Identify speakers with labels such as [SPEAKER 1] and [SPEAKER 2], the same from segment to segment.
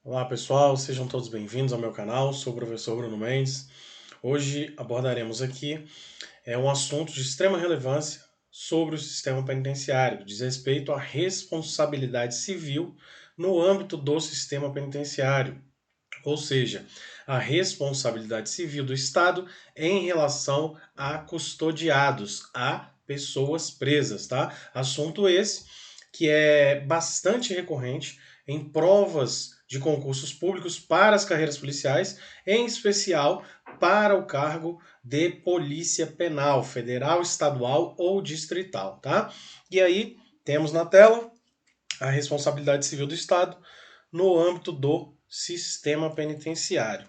[SPEAKER 1] Olá pessoal, sejam todos bem-vindos ao meu canal, sou o professor Bruno Mendes. Hoje abordaremos aqui um assunto de extrema relevância sobre o sistema penitenciário, diz respeito à responsabilidade civil no âmbito do sistema penitenciário, ou seja, a responsabilidade civil do Estado em relação a custodiados, a pessoas presas, tá? Assunto esse que é bastante recorrente em provas de concursos públicos para as carreiras policiais, em especial para o cargo de polícia penal, federal, estadual ou distrital, tá? E aí temos na tela a responsabilidade civil do Estado no âmbito do sistema penitenciário.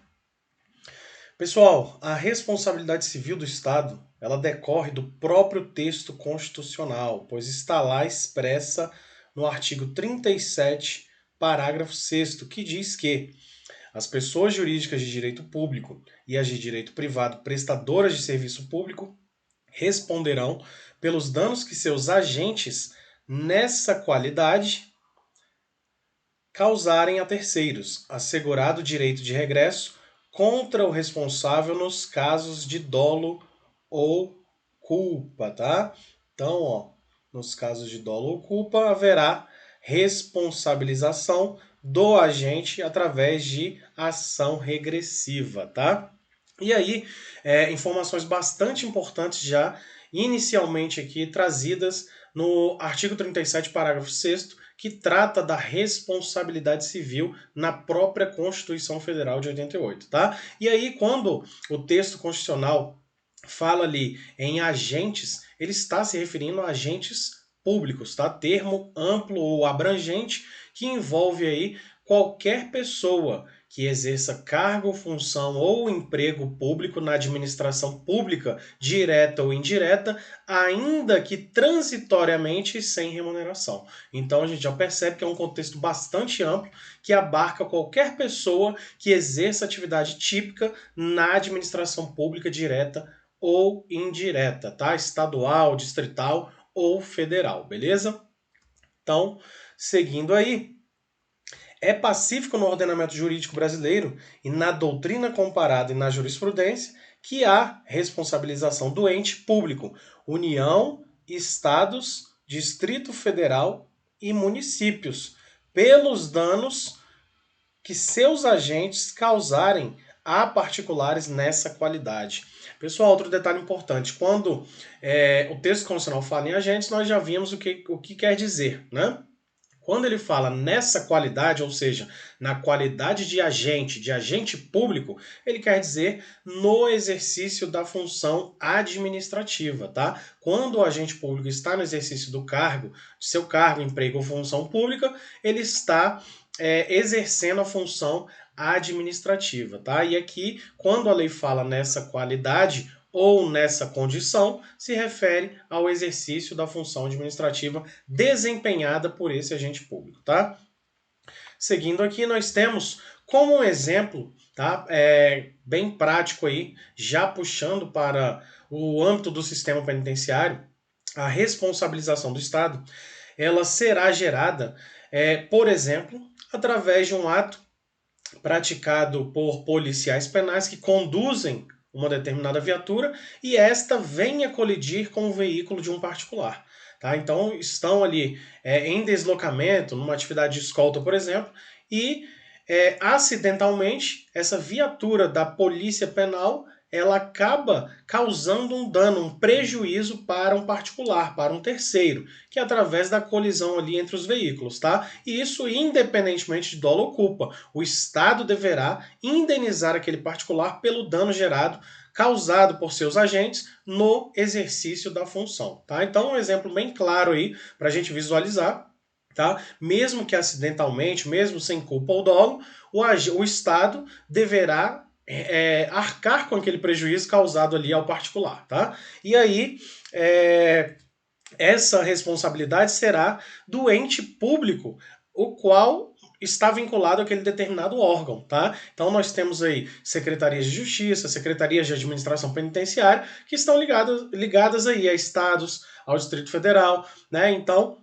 [SPEAKER 1] Pessoal, a responsabilidade civil do Estado, ela decorre do próprio texto constitucional, pois está lá expressa no artigo 37, parágrafo 6º, que diz que as pessoas jurídicas de direito público e as de direito privado prestadoras de serviço público responderão pelos danos que seus agentes nessa qualidade causarem a terceiros, assegurado o direito de regresso contra o responsável nos casos de dolo ou culpa, tá? Então, nos casos de dolo ou culpa, haverá responsabilização do agente através de ação regressiva, tá? E aí, informações bastante importantes já inicialmente aqui trazidas no artigo 37, parágrafo 6º, que trata da responsabilidade civil na própria Constituição Federal de 88, tá? E aí, quando o texto constitucional fala ali em agentes, ele está se referindo a agentes públicos, tá? Termo amplo ou abrangente que envolve aí qualquer pessoa que exerça cargo, função ou emprego público na administração pública, direta ou indireta, ainda que transitoriamente sem remuneração. Então a gente já percebe que é um contexto bastante amplo que abarca qualquer pessoa que exerça atividade típica na administração pública direta ou indireta, tá? Estadual, distrital ou federal, beleza? Então, seguindo aí, é pacífico no ordenamento jurídico brasileiro e na doutrina comparada e na jurisprudência que há responsabilização do ente público, União, Estados, Distrito Federal e municípios, pelos danos que seus agentes causarem a particulares nessa qualidade. Pessoal, outro detalhe importante: quando o texto constitucional fala em agentes, nós já vimos o que quer dizer, né? Quando ele fala nessa qualidade, ou seja, na qualidade de agente público, ele quer dizer no exercício da função administrativa, tá? Quando o agente público está no exercício do cargo, de seu cargo, emprego ou função pública, ele está exercendo a função administrativa, tá? E aqui, quando a lei fala nessa qualidade ou nessa condição, se refere ao exercício da função administrativa desempenhada por esse agente público, tá? Seguindo aqui, nós temos como um exemplo, tá? Bem prático aí, já puxando para o âmbito do sistema penitenciário, a responsabilização do Estado, ela será gerada, por exemplo, através de um ato praticado por policiais penais que conduzem uma determinada viatura e esta venha colidir com o veículo de um particular. Tá? Então, estão ali em deslocamento, numa atividade de escolta, por exemplo, e acidentalmente, essa viatura da polícia penal ela acaba causando um dano, um prejuízo para um particular, para um terceiro, que é através da colisão ali entre os veículos, tá? E isso independentemente de dolo ou culpa. O Estado deverá indenizar aquele particular pelo dano gerado, causado por seus agentes no exercício da função, tá? Então, um exemplo bem claro aí para a gente visualizar, tá? Mesmo que acidentalmente, mesmo sem culpa ou dolo, o Estado deverá arcar com aquele prejuízo causado ali ao particular, tá? E aí, essa responsabilidade será do ente público, o qual está vinculado àquele determinado órgão, tá? Então nós temos aí secretarias de justiça, secretarias de administração penitenciária, que estão ligadas aí a estados, ao Distrito Federal, né? Então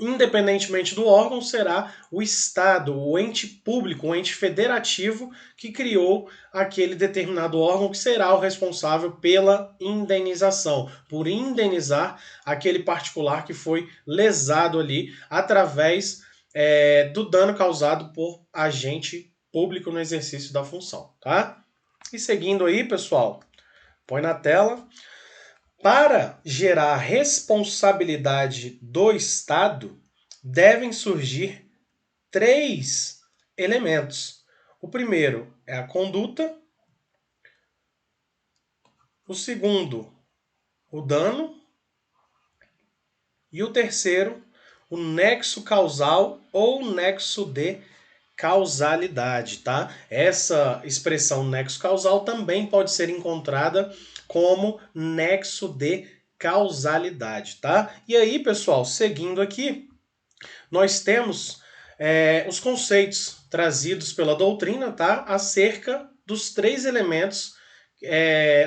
[SPEAKER 1] Independentemente do órgão, será o Estado, o ente público, o ente federativo que criou aquele determinado órgão que será o responsável pela indenização, por indenizar aquele particular que foi lesado ali através do dano causado por agente público no exercício da função, tá? E seguindo aí, pessoal, põe na tela. Para gerar responsabilidade do Estado, devem surgir três elementos. O primeiro é a conduta, o segundo, o dano, e o terceiro, o nexo causal ou nexo de causalidade, tá? Essa expressão nexo causal também pode ser encontrada como nexo de causalidade, tá? E aí, pessoal, seguindo aqui, nós temos os conceitos trazidos pela doutrina, tá? Acerca dos três elementos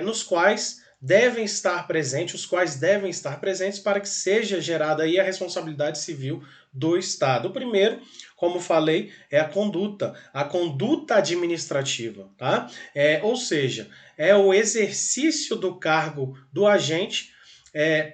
[SPEAKER 1] nos quais devem estar presentes, os quais devem estar presentes para que seja gerada aí a responsabilidade civil do Estado. O primeiro, como falei, é a conduta administrativa, tá? Ou seja, é o exercício do cargo do agente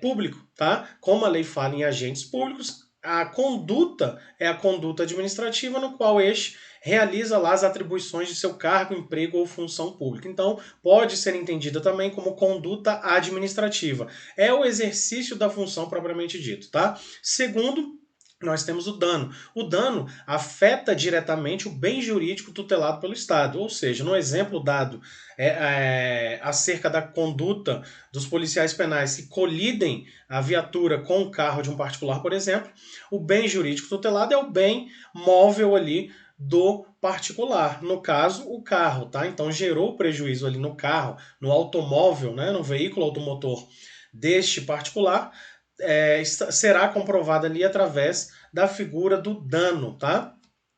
[SPEAKER 1] público, tá? Como a lei fala em agentes públicos, a conduta é a conduta administrativa no qual este realiza lá as atribuições de seu cargo, emprego ou função pública. Então, pode ser entendida também como conduta administrativa. É o exercício da função propriamente dito, tá? Segundo, nós temos o dano. O dano afeta diretamente o bem jurídico tutelado pelo Estado. Ou seja, no exemplo dado acerca da conduta dos policiais penais que colidem a viatura com o carro de um particular, por exemplo, o bem jurídico tutelado é o bem móvel ali do particular, no caso, o carro, tá? Então gerou prejuízo ali no carro, no automóvel, né, no veículo automotor deste particular, será comprovado ali através da figura do dano, tá?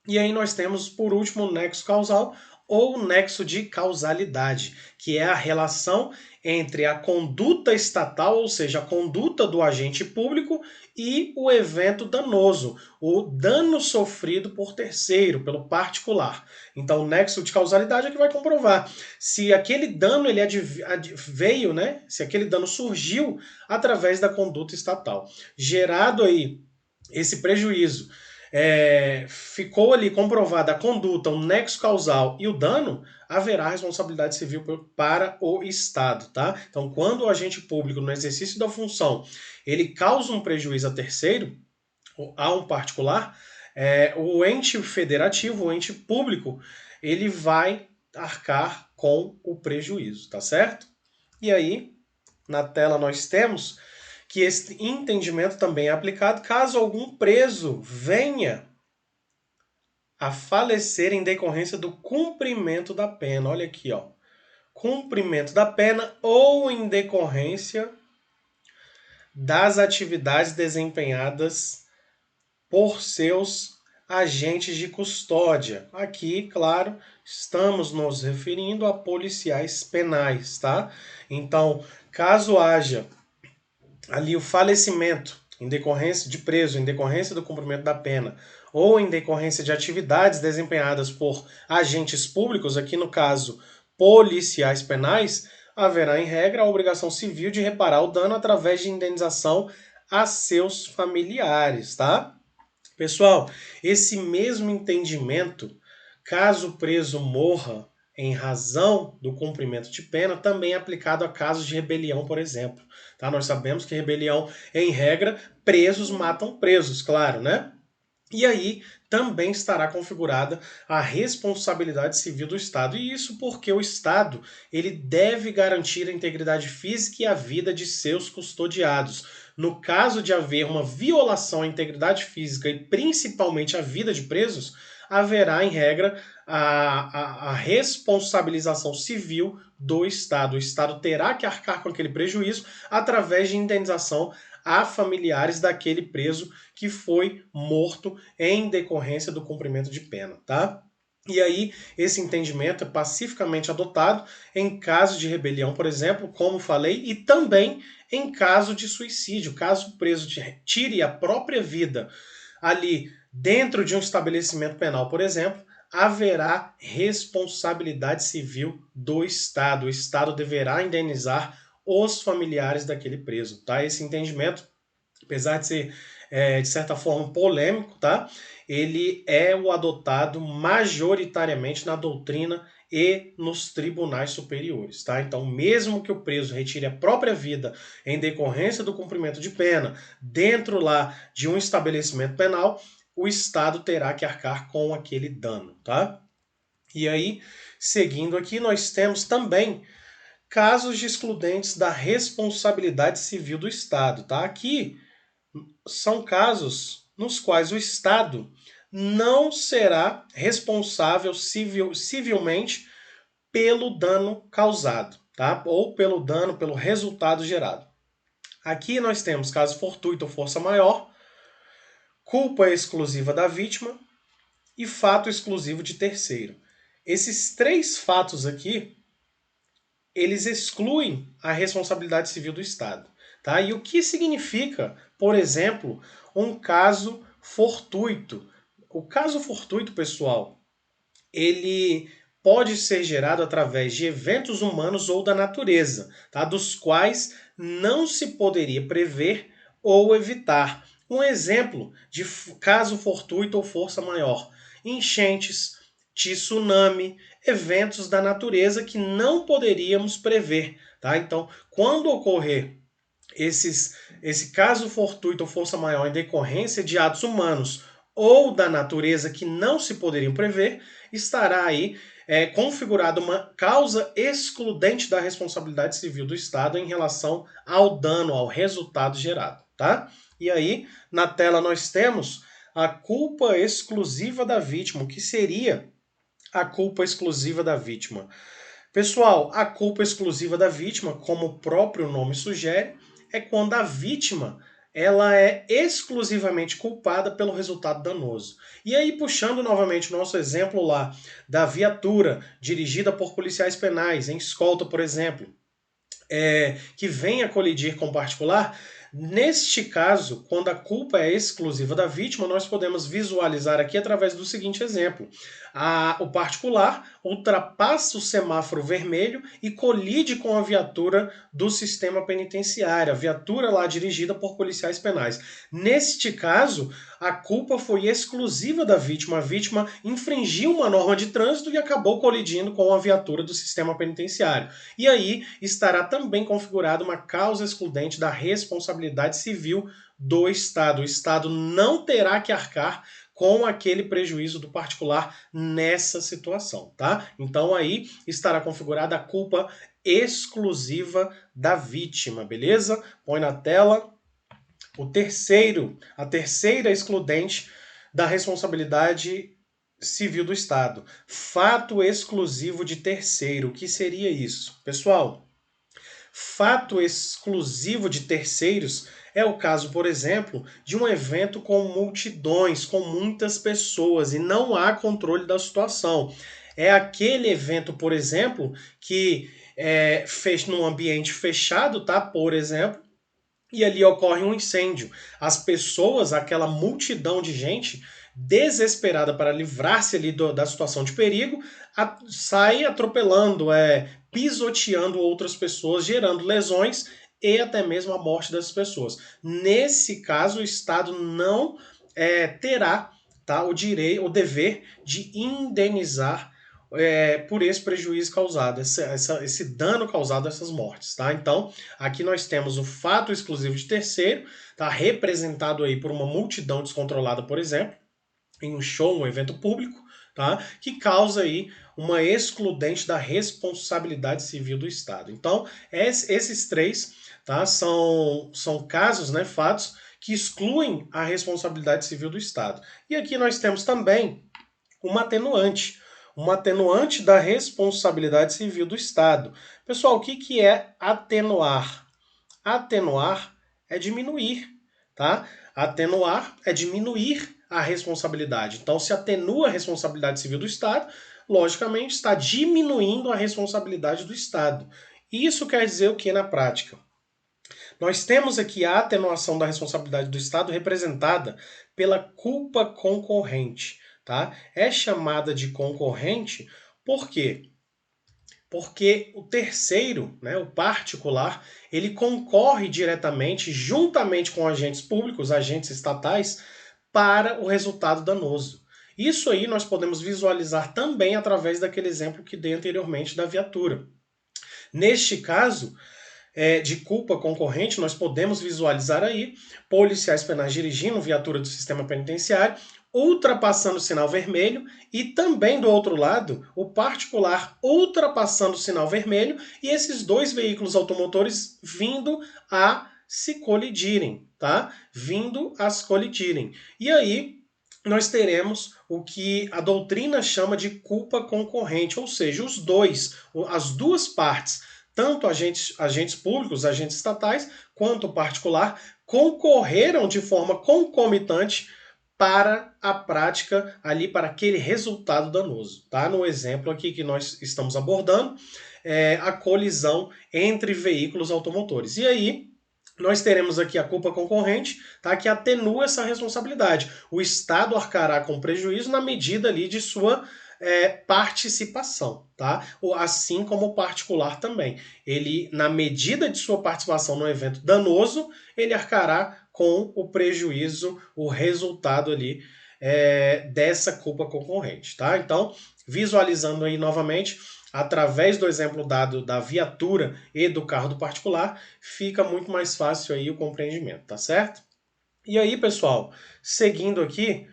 [SPEAKER 1] E aí nós temos, por último, o nexo causal ou nexo de causalidade, que é a relação entre a conduta estatal, ou seja, a conduta do agente público, e o evento danoso, o dano sofrido por terceiro, pelo particular. Então, o nexo de causalidade é que vai comprovar se aquele dano ele veio, né? Se aquele dano surgiu através da conduta estatal. Gerado aí esse prejuízo, ficou ali comprovada a conduta, o nexo causal e o dano, haverá responsabilidade civil para o Estado, tá? Então, quando o agente público, no exercício da função, ele causa um prejuízo a terceiro, a um particular, o ente federativo, o ente público, ele vai arcar com o prejuízo, tá certo? E aí, na tela nós temos que esse entendimento também é aplicado caso algum preso venha a falecer em decorrência do cumprimento da pena. Olha aqui, ó. Cumprimento da pena ou em decorrência das atividades desempenhadas por seus agentes de custódia. Aqui, claro, estamos nos referindo a policiais penais, tá? Então, caso haja ali o falecimento em decorrência de preso, em decorrência do cumprimento da pena, ou em decorrência de atividades desempenhadas por agentes públicos, aqui no caso policiais penais, haverá em regra a obrigação civil de reparar o dano através de indenização a seus familiares, tá? Pessoal, esse mesmo entendimento, caso o preso morra em razão do cumprimento de pena, também é aplicado a casos de rebelião, por exemplo. Tá? Nós sabemos que rebelião, em regra, presos matam presos, claro, né? E aí também estará configurada a responsabilidade civil do Estado. E isso porque o Estado ele deve garantir a integridade física e a vida de seus custodiados. No caso de haver uma violação à integridade física e principalmente à vida de presos, haverá, em regra, a responsabilização civil do Estado. O Estado terá que arcar com aquele prejuízo através de indenização a familiares daquele preso que foi morto em decorrência do cumprimento de pena, tá? E aí, esse entendimento é pacificamente adotado em caso de rebelião, por exemplo, como falei, e também em caso de suicídio. Caso o preso tire a própria vida ali dentro de um estabelecimento penal, por exemplo, haverá responsabilidade civil do Estado. O Estado deverá indenizar os familiares daquele preso, tá? Esse entendimento, apesar de ser de certa forma polêmico, tá? Ele é o adotado majoritariamente na doutrina e nos tribunais superiores, tá? Então, mesmo que o preso retire a própria vida em decorrência do cumprimento de pena dentro lá de um estabelecimento penal, o Estado terá que arcar com aquele dano, tá? E aí, seguindo aqui, nós temos também casos de excludentes da responsabilidade civil do Estado, tá? Aqui são casos nos quais o Estado não será responsável civilmente pelo dano causado, tá? Ou pelo dano, pelo resultado gerado. Aqui nós temos caso fortuito ou força maior, culpa exclusiva da vítima e fato exclusivo de terceiro. Esses três fatos aqui, eles excluem a responsabilidade civil do Estado. Tá? E o que significa, por exemplo, um caso fortuito? O caso fortuito, pessoal, ele pode ser gerado através de eventos humanos ou da natureza, tá? Dos quais não se poderia prever ou evitar. Um exemplo de caso fortuito ou força maior: enchentes, tsunami, eventos da natureza que não poderíamos prever. Tá? Então, quando ocorrer esse caso fortuito ou força maior em decorrência de atos humanos ou da natureza que não se poderiam prever, estará aí configurada uma causa excludente da responsabilidade civil do Estado em relação ao dano, ao resultado gerado, tá? E aí, na tela nós temos a culpa exclusiva da vítima. O que seria a culpa exclusiva da vítima? Pessoal, a culpa exclusiva da vítima, como o próprio nome sugere, é quando a vítima ela é exclusivamente culpada pelo resultado danoso. E aí, puxando novamente o nosso exemplo lá da viatura dirigida por policiais penais, em escolta, por exemplo, que venha colidir com o particular, neste caso, quando a culpa é exclusiva da vítima, nós podemos visualizar aqui através do seguinte exemplo. O particular ultrapassa o semáforo vermelho e colide com a viatura do sistema penitenciário, a viatura lá dirigida por policiais penais. Neste caso, a culpa foi exclusiva da vítima. A vítima infringiu uma norma de trânsito e acabou colidindo com a viatura do sistema penitenciário. E aí estará também configurada uma causa excludente da responsabilidade civil do Estado. O Estado não terá que arcar com aquele prejuízo do particular nessa situação, tá? Então aí estará configurada a culpa exclusiva da vítima, beleza? Põe na tela a terceira excludente da responsabilidade civil do Estado. Fato exclusivo de terceiro. O que seria isso? Pessoal, fato exclusivo de terceiros é o caso, por exemplo, de um evento com multidões, com muitas pessoas e não há controle da situação. É aquele evento, por exemplo, que fez num ambiente fechado, tá? Por exemplo, e ali ocorre um incêndio. As pessoas, aquela multidão de gente, desesperada para livrar-se ali da situação de perigo, sai atropelando, pisoteando outras pessoas, gerando lesões e até mesmo a morte das pessoas. Nesse caso, o Estado não terá, tá, o dever de indenizar por esse prejuízo causado, esse dano causado a essas mortes, tá? Então, aqui nós temos o fato exclusivo de terceiro, tá, representado aí por uma multidão descontrolada, por exemplo, em um show, um evento público, tá, que causa aí uma excludente da responsabilidade civil do Estado. Então, esses três, tá, são casos, né, fatos que excluem a responsabilidade civil do Estado. E aqui nós temos também uma atenuante da responsabilidade civil do Estado. Pessoal, o que é atenuar? Atenuar é diminuir, tá? Atenuar é diminuir a responsabilidade. Então, se atenua a responsabilidade civil do Estado, logicamente está diminuindo a responsabilidade do Estado. Isso quer dizer o que na prática? Nós temos aqui a atenuação da responsabilidade do Estado representada pela culpa concorrente. Tá? É chamada de concorrente por quê? Porque o terceiro, né, o particular, ele concorre diretamente, juntamente com agentes públicos, agentes estatais, para o resultado danoso. Isso aí nós podemos visualizar também através daquele exemplo que dei anteriormente da viatura. Neste caso, de culpa concorrente, nós podemos visualizar aí policiais penais dirigindo viatura do sistema penitenciário, ultrapassando o sinal vermelho, e também do outro lado, o particular ultrapassando o sinal vermelho e esses dois veículos automotores vindo a se colidirem, tá? Vindo a se colidirem. E aí nós teremos o que a doutrina chama de culpa concorrente, ou seja, os dois, as duas partes, tanto agentes públicos, agentes estatais, quanto particular, concorreram de forma concomitante para a prática ali, para aquele resultado danoso. Tá? No exemplo aqui que nós estamos abordando, a colisão entre veículos automotores. E aí, nós teremos aqui a culpa concorrente, tá, que atenua essa responsabilidade. O Estado arcará com prejuízo na medida ali de sua participação, tá? Assim como o particular também. Ele, na medida de sua participação no evento danoso, ele arcará com o prejuízo, o resultado ali dessa culpa concorrente, tá? Então, visualizando aí novamente, através do exemplo dado da viatura e do carro do particular, fica muito mais fácil aí o compreendimento, tá certo? E aí, pessoal, seguindo aqui,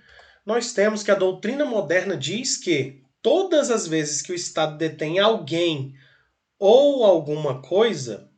[SPEAKER 1] nós temos que a doutrina moderna diz que todas as vezes que o Estado detém alguém ou alguma coisa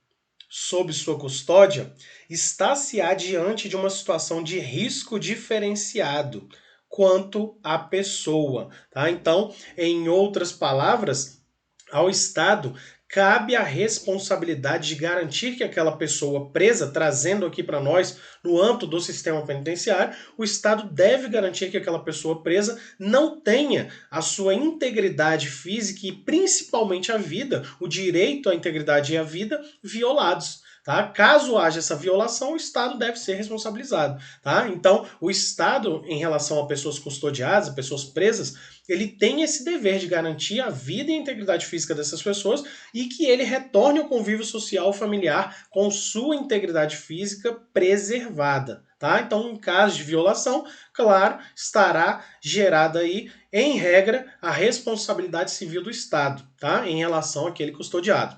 [SPEAKER 1] sob sua custódia, está-se-á diante de uma situação de risco diferenciado quanto à pessoa. Tá? Então, em outras palavras, ao Estado cabe a responsabilidade de garantir que aquela pessoa presa, trazendo aqui para nós no âmbito do sistema penitenciário, o Estado deve garantir que aquela pessoa presa não tenha a sua integridade física e principalmente a vida, o direito à integridade e à vida, violados. Tá? Caso haja essa violação, o Estado deve ser responsabilizado. Tá? Então, o Estado, em relação a pessoas custodiadas, a pessoas presas, ele tem esse dever de garantir a vida e a integridade física dessas pessoas e que ele retorne ao convívio social familiar com sua integridade física preservada. Tá? Então, em caso de violação, claro, estará gerada aí, em regra, a responsabilidade civil do Estado, tá? Em relação àquele custodiado,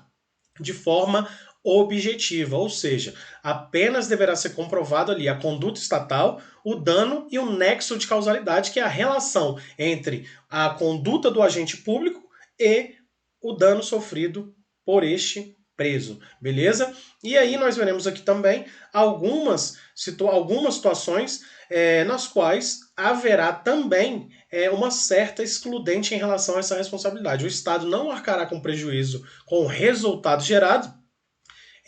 [SPEAKER 1] de forma objetiva, ou seja, apenas deverá ser comprovado ali a conduta estatal, o dano e o nexo de causalidade, que é a relação entre a conduta do agente público e o dano sofrido por este preso, beleza? E aí nós veremos aqui também algumas situações nas quais haverá também uma certa excludente em relação a essa responsabilidade. O Estado não arcará com prejuízo com o resultado gerado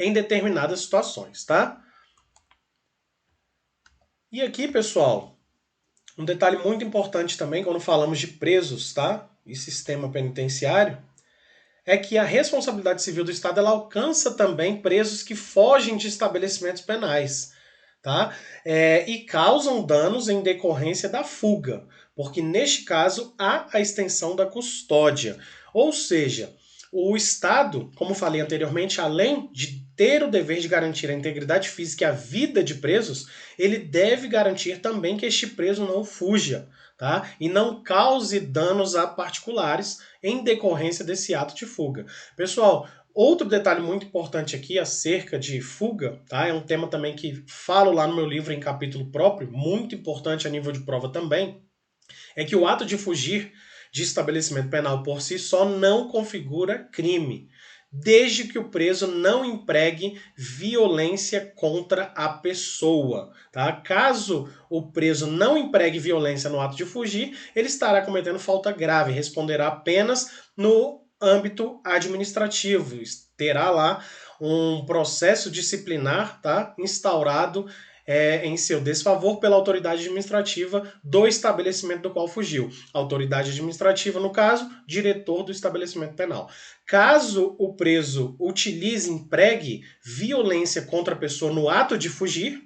[SPEAKER 1] em determinadas situações, tá? E aqui, pessoal, um detalhe muito importante também quando falamos de presos, tá? E sistema penitenciário, é que a responsabilidade civil do Estado ela alcança também presos que fogem de estabelecimentos penais, tá? E causam danos em decorrência da fuga, porque neste caso há a extensão da custódia. Ou seja, o Estado, como falei anteriormente, além de ter o dever de garantir a integridade física e a vida de presos, ele deve garantir também que este preso não fuja, tá? E não cause danos a particulares em decorrência desse ato de fuga. Pessoal, outro detalhe muito importante aqui acerca de fuga, tá? É um tema também que falo lá no meu livro em capítulo próprio, muito importante a nível de prova também, é que o ato de fugir de estabelecimento penal por si só não configura crime, desde que o preso não empregue violência contra a pessoa. Tá? Caso o preso não empregue violência no ato de fugir, ele estará cometendo falta grave, responderá apenas no âmbito administrativo, terá lá um processo disciplinar, tá, instaurado em seu desfavor pela autoridade administrativa do estabelecimento do qual fugiu. Autoridade administrativa, no caso, diretor do estabelecimento penal. Caso o preso utilize, empregue violência contra a pessoa no ato de fugir,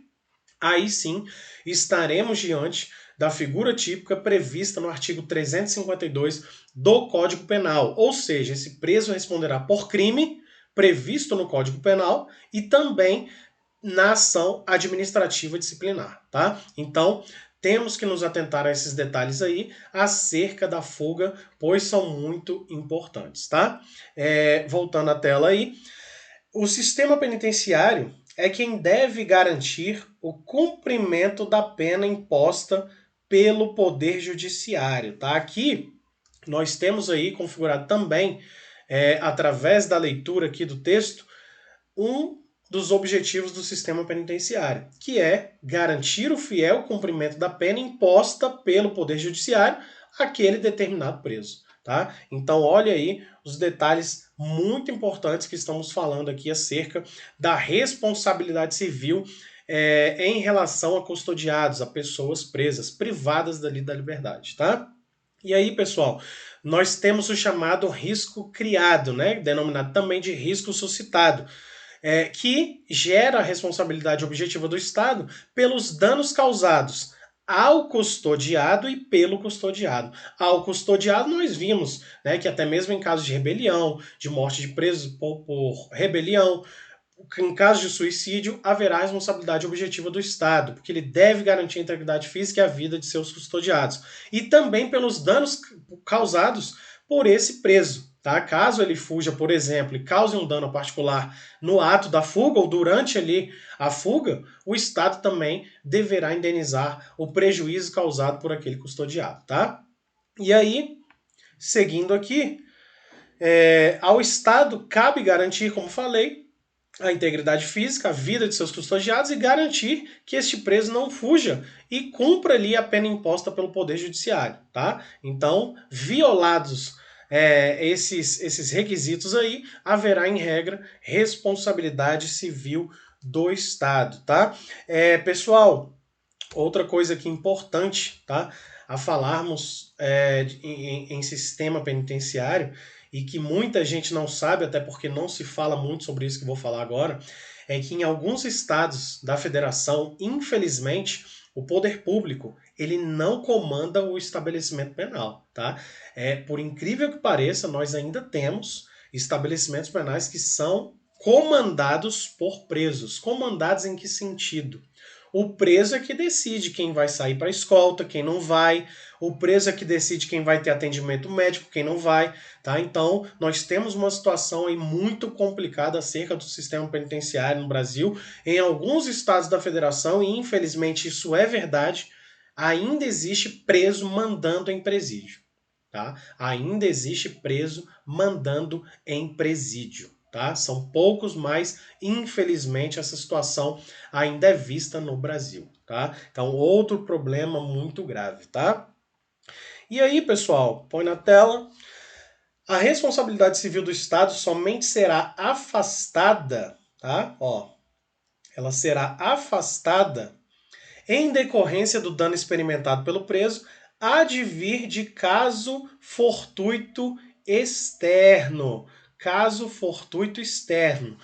[SPEAKER 1] aí sim estaremos diante da figura típica prevista no artigo 352 do Código Penal. Ou seja, esse preso responderá por crime previsto no Código Penal e também na ação administrativa disciplinar, tá? Então, temos que nos atentar a esses detalhes aí acerca da fuga, pois são muito importantes, tá? Voltando à tela aí, o sistema penitenciário é quem deve garantir o cumprimento da pena imposta pelo Poder Judiciário, tá? Aqui nós temos aí configurado também, através da leitura aqui do texto, um dos objetivos do sistema penitenciário, que é garantir o fiel cumprimento da pena imposta pelo Poder Judiciário àquele determinado preso. Tá? Então, olha aí os detalhes muito importantes que estamos falando aqui acerca da responsabilidade civil em relação a custodiados, a pessoas presas, privadas da liberdade. Tá? E aí, pessoal, nós temos o chamado risco criado, né? Denominado também de risco suscitado, que gera a responsabilidade objetiva do Estado pelos danos causados ao custodiado e pelo custodiado. Ao custodiado nós vimos, né, que até mesmo em caso de rebelião, de morte de preso por rebelião, em caso de suicídio, haverá responsabilidade objetiva do Estado, porque ele deve garantir a integridade física e a vida de seus custodiados. E também pelos danos causados por esse preso. Tá? Caso ele fuja, por exemplo, e cause um dano particular no ato da fuga ou durante ali a fuga, o Estado também deverá indenizar o prejuízo causado por aquele custodiado. Tá? E aí, seguindo aqui, ao Estado cabe garantir, como falei, a integridade física, a vida de seus custodiados e garantir que este preso não fuja e cumpra ali a pena imposta pelo Poder Judiciário. Tá? Então, violados esses requisitos aí, haverá, em regra, responsabilidade civil do Estado, tá? Pessoal, outra coisa aqui importante, tá? A falarmos em sistema penitenciário e que muita gente não sabe, até porque não se fala muito sobre isso que eu vou falar agora, é que em alguns estados da federação, infelizmente, o poder público ele não comanda o estabelecimento penal, tá? Por incrível que pareça, nós ainda temos estabelecimentos penais que são comandados por presos. Comandados em que sentido? O preso é que decide quem vai sair para a escolta, quem não vai. O preso é que decide quem vai ter atendimento médico, quem não vai. Tá? Então, nós temos uma situação aí muito complicada acerca do sistema penitenciário no Brasil. Em alguns estados da federação, e infelizmente isso é verdade, ainda existe preso mandando em presídio. Tá? Ainda existe preso mandando em presídio. Tá? São poucos, mas infelizmente essa situação ainda é vista no Brasil. Tá? Então, outro problema muito grave. Tá? E aí, pessoal, põe na tela. A responsabilidade civil do Estado somente será afastada, tá? Ela será afastada em decorrência do dano experimentado pelo preso, advir de caso fortuito externo. Caso fortuito externo.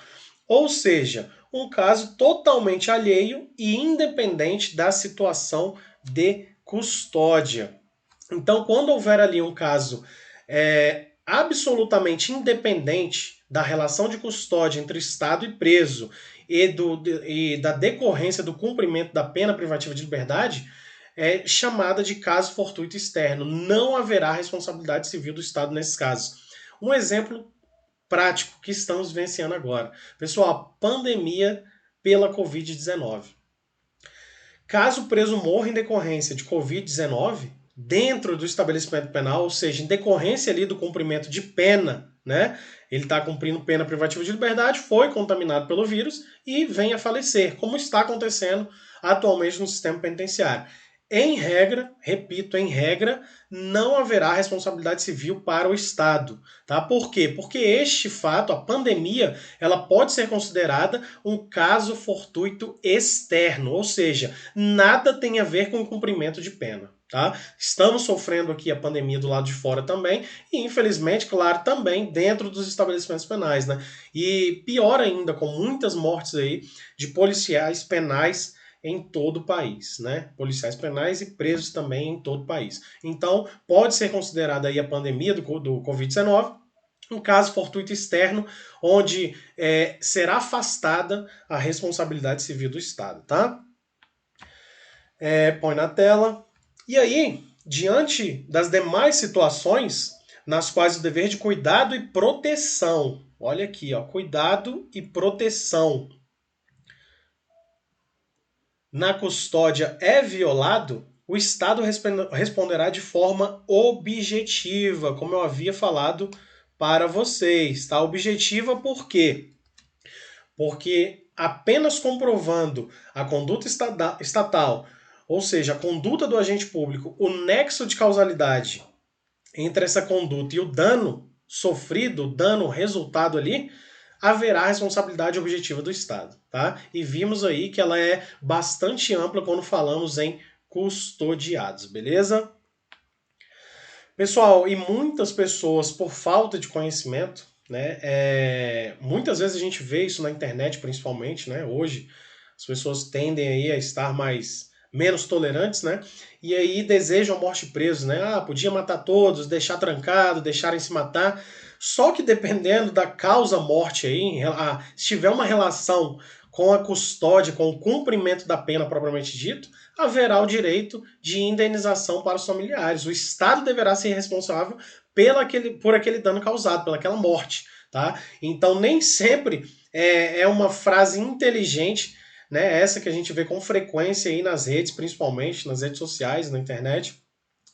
[SPEAKER 1] Ou seja, um caso totalmente alheio e independente da situação de custódia. Então, quando houver ali um caso absolutamente independente da relação de custódia entre Estado e preso e da decorrência do cumprimento da pena privativa de liberdade, é chamada de caso fortuito externo. Não haverá responsabilidade civil do Estado nesses casos. Um exemplo prático que estamos vivenciando agora. Pessoal, a pandemia pela Covid-19. Caso o preso morra em decorrência de Covid-19, dentro do estabelecimento penal, ou seja, em decorrência ali do cumprimento de pena, né? Ele está cumprindo pena privativa de liberdade, foi contaminado pelo vírus e vem a falecer, como está acontecendo atualmente no sistema penitenciário. em regra, repito, em regra, não haverá responsabilidade civil para o Estado, tá? Por quê? Porque este fato, a pandemia, ela pode ser considerada um caso fortuito externo, ou seja, nada tem a ver com o cumprimento de pena. Tá? Estamos sofrendo aqui a pandemia do lado de fora também, e infelizmente, claro, também dentro dos estabelecimentos penais, né? E pior ainda, com muitas mortes aí de policiais penais em todo o país, né? Policiais penais e presos também em todo o país. Então, pode ser considerada aí a pandemia do Covid-19 um caso fortuito externo, onde será afastada a responsabilidade civil do Estado, tá? Põe na tela. E aí, diante das demais situações nas quais o dever de cuidado e proteção, olha aqui, ó, cuidado e proteção na custódia é violado, o Estado responderá de forma objetiva, como eu havia falado para vocês, tá? Objetiva por quê? Porque apenas comprovando a conduta estatal, ou seja, a conduta do agente público, o nexo de causalidade entre essa conduta e o dano sofrido, o dano resultado ali, haverá responsabilidade objetiva do Estado, tá? E vimos aí que ela é bastante ampla quando falamos em custodiados, beleza? Pessoal, e muitas pessoas, por falta de conhecimento, né, muitas vezes a gente vê isso na internet, principalmente, né, hoje, as pessoas tendem aí a estar menos tolerantes, né, e aí desejam a morte presos, né, podia matar todos, deixar trancado, deixarem se matar, só que dependendo da causa morte aí, se tiver uma relação com a custódia, com o cumprimento da pena propriamente dito, haverá o direito de indenização para os familiares. O Estado deverá ser responsável por aquele dano causado, pelaquela morte. Tá? Então, nem sempre é uma frase inteligente, né, essa que a gente vê com frequência aí nas redes, principalmente nas redes sociais, na internet,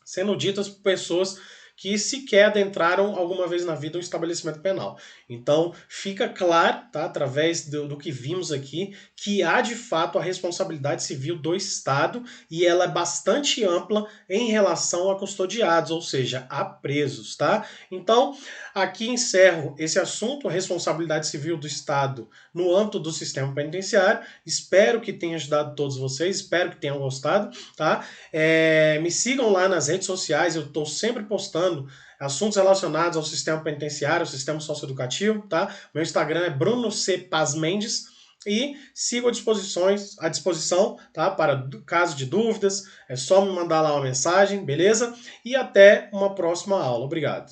[SPEAKER 1] sendo ditas por pessoas que sequer adentraram alguma vez na vida um estabelecimento penal. Então, fica claro, tá, através do que vimos aqui, que há de fato a responsabilidade civil do Estado e ela é bastante ampla em relação a custodiados, ou seja, a presos, tá? Então, aqui encerro esse assunto, a responsabilidade civil do Estado no âmbito do sistema penitenciário. Espero que tenha ajudado todos vocês, espero que tenham gostado, tá? Me sigam lá nas redes sociais, eu estou sempre postando assuntos relacionados ao sistema penitenciário, ao sistema socioeducativo, tá? Meu Instagram é Bruno C. Paz Mendes e sigo à disposição, tá? Para caso de dúvidas, é só me mandar lá uma mensagem, beleza? E até uma próxima aula. Obrigado.